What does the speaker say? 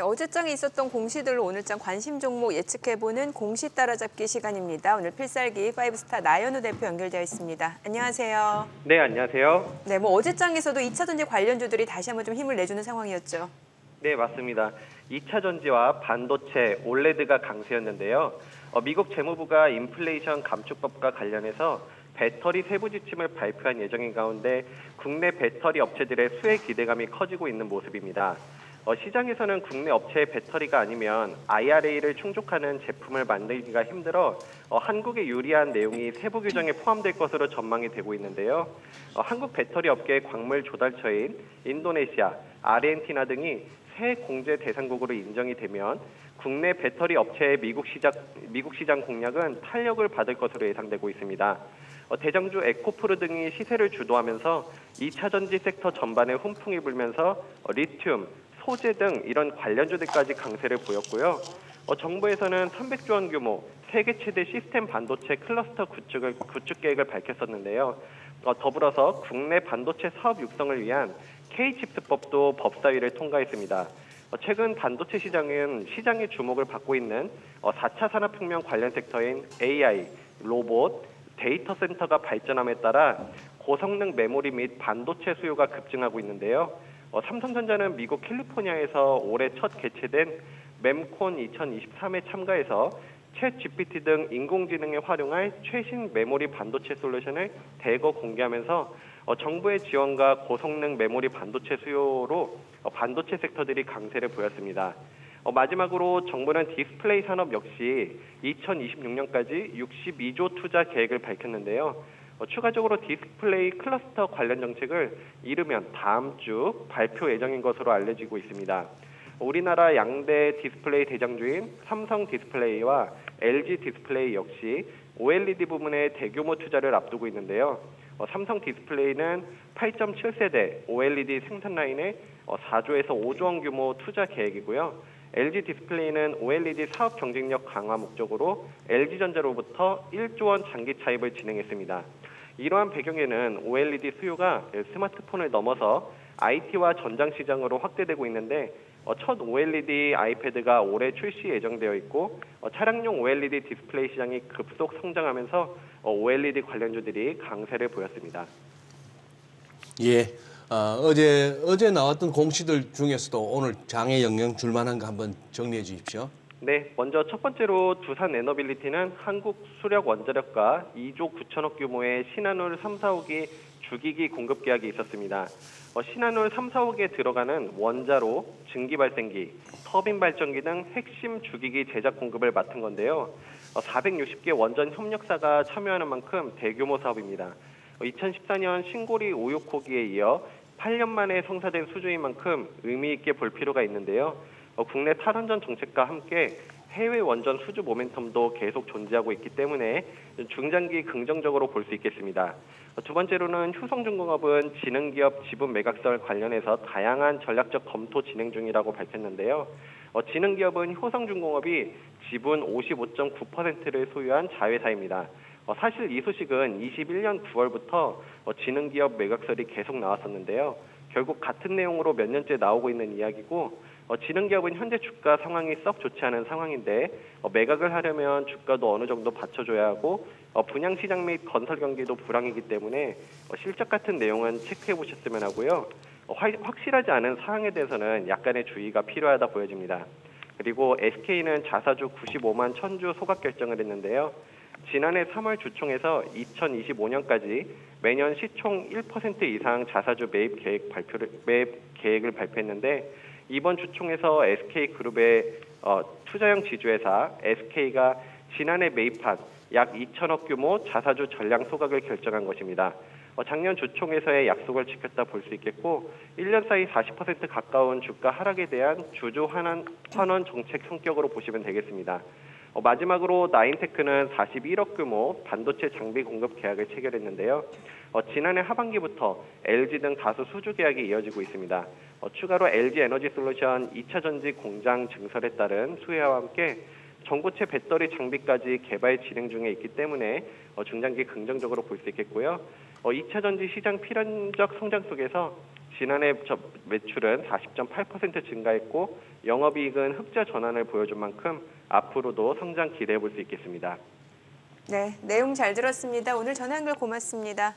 네, 어제장에 있었던 공시들로 오늘장 관심 종목 예측해보는 공시 따라잡기 시간입니다. 오늘 필살기 5스타 나연우 대표 연결되어 있습니다. 안녕하세요. 네, 안녕하세요. 네, 어제장에서도 2차 전지 관련주들이 다시 한번 좀 힘을 내주는 상황이었죠. 네, 맞습니다. 2차 전지와 반도체, 올레드가 강세였는데요. 미국 재무부가 인플레이션 감축법과 관련해서 배터리 세부 지침을 발표한 예정인 가운데 국내 배터리 업체들의 수혜 기대감이 커지고 있는 모습입니다. 시장에서는 국내 업체의 배터리가 아니면 IRA를 충족하는 제품을 만들기가 힘들어 한국에 유리한 내용이 세부 규정에 포함될 것으로 전망이 되고 있는데요. 한국 배터리 업계의 광물 조달처인 인도네시아, 아르헨티나 등이 새 공제 대상국으로 인정이 되면 국내 배터리 업체의 미국 시장 공략은 탄력을 받을 것으로 예상되고 있습니다. 대장주 에코프로 등이 시세를 주도하면서 2차 전지 섹터 전반에 훈풍이 불면서 리튬, 소재 등 이런 관련주들까지 강세를 보였고요. 정부에서는 300조 원 규모 세계 최대 시스템 반도체 클러스터 구축 계획을 밝혔었는데요. 더불어서 국내 반도체 사업 육성을 위한 K칩스법도 법사위를 통과했습니다. 최근 반도체 시장은 시장의 주목을 받고 있는 4차 산업혁명 관련 섹터인 AI, 로봇, 데이터 센터가 발전함에 따라 고성능 메모리 및 반도체 수요가 급증하고 있는데요. 삼성전자는 미국 캘리포니아에서 올해 첫 개최된 mem콘 2023에 참가해서 챗 GPT 등 인공지능에 활용할 최신 메모리 반도체 솔루션을 대거 공개하면서 정부의 지원과 고성능 메모리 반도체 수요로 반도체 섹터들이 강세를 보였습니다. 마지막으로 정부는 디스플레이 산업 역시 2026년까지 62조 투자 계획을 밝혔는데요. 추가적으로 디스플레이 클러스터 관련 정책을 이르면 다음 주 발표 예정인 것으로 알려지고 있습니다. 우리나라 양대 디스플레이 대장주인 삼성 디스플레이와 LG 디스플레이 역시 OLED 부문에 대규모 투자를 앞두고 있는데요. 삼성 디스플레이는 8.7세대 OLED 생산 라인에 4조에서 5조 원 규모 투자 계획이고요. LG 디스플레이는 OLED 사업 경쟁력 강화 목적으로 LG전자로부터 1조 원 장기 차입을 진행했습니다. 이러한 배경에는 OLED 수요가 스마트폰을 넘어서 IT와 전장 시장으로 확대되고 있는데 첫 OLED 아이패드가 올해 출시 예정되어 있고 차량용 OLED 디스플레이 시장이 급속 성장하면서 OLED 관련주들이 강세를 보였습니다. 예, 어제 나왔던 공시들 중에서도 오늘 장에 영향 줄 만한 거 한번 정리해 주십시오. 네, 먼저 첫 번째로 두산 에너빌리티는 한국 수력 원자력과 2조 9천억 규모의 신한울 3, 4호기 주기기 공급 계약이 있었습니다. 신한울 3, 4호기에 들어가는 원자로, 증기발생기, 터빈 발전기 등 핵심 주기기 제작 공급을 맡은 건데요. 460개 원전 협력사가 참여하는 만큼 대규모 사업입니다. 2014년 신고리 5, 6호기에 이어 8년 만에 성사된 수주인 만큼 의미 있게 볼 필요가 있는데요. 국내 탈원전 정책과 함께 해외 원전 수주 모멘텀도 계속 존재하고 있기 때문에 중장기 긍정적으로 볼 수 있겠습니다. 두 번째로는 효성중공업은 지능기업 지분 매각설 관련해서 다양한 전략적 검토 진행 중이라고 밝혔는데요. 지능기업은 효성중공업이 지분 55.9%를 소유한 자회사입니다. 사실 이 소식은 21년 9월부터 지능기업 매각설이 계속 나왔었는데요. 결국 같은 내용으로 몇 년째 나오고 있는 이야기고 지능기업은 현재 주가 상황이 썩 좋지 않은 상황인데 매각을 하려면 주가도 어느 정도 받쳐줘야 하고 분양시장 및 건설 경기도 불황이기 때문에 실적 같은 내용은 체크해 보셨으면 하고요. 확실하지 않은 사항에 대해서는 약간의 주의가 필요하다 보여집니다. 그리고 SK는 자사주 95만 1000주 소각 결정을 했는데요. 지난해 3월 주총에서 2025년까지 매년 시총 1% 이상 자사주 매입 계획을 발표했는데 이번 주총에서 SK그룹의 투자형 지주회사 SK가 지난해 매입한 약 2천억 규모 자사주 전량 소각을 결정한 것입니다. 작년 주총에서의 약속을 지켰다 볼 수 있겠고 1년 사이 40% 가까운 주가 하락에 대한 주주 환원 정책 성격으로 보시면 되겠습니다. 마지막으로 나인테크는 41억 규모 반도체 장비 공급 계약을 체결했는데요. 지난해 하반기부터 LG 등 다수 수주 계약이 이어지고 있습니다. 추가로 LG 에너지솔루션 2차 전지 공장 증설에 따른 수혜와 함께 전고체 배터리 장비까지 개발 진행 중에 있기 때문에 중장기 긍정적으로 볼 수 있겠고요. 2차 전지 시장 필연적 성장 속에서 지난해 매출은 40.8% 증가했고 영업이익은 흑자 전환을 보여준 만큼 앞으로도 성장 기대해 볼 수 있겠습니다. 네, 내용 잘 들었습니다. 오늘 전화 연결 고맙습니다.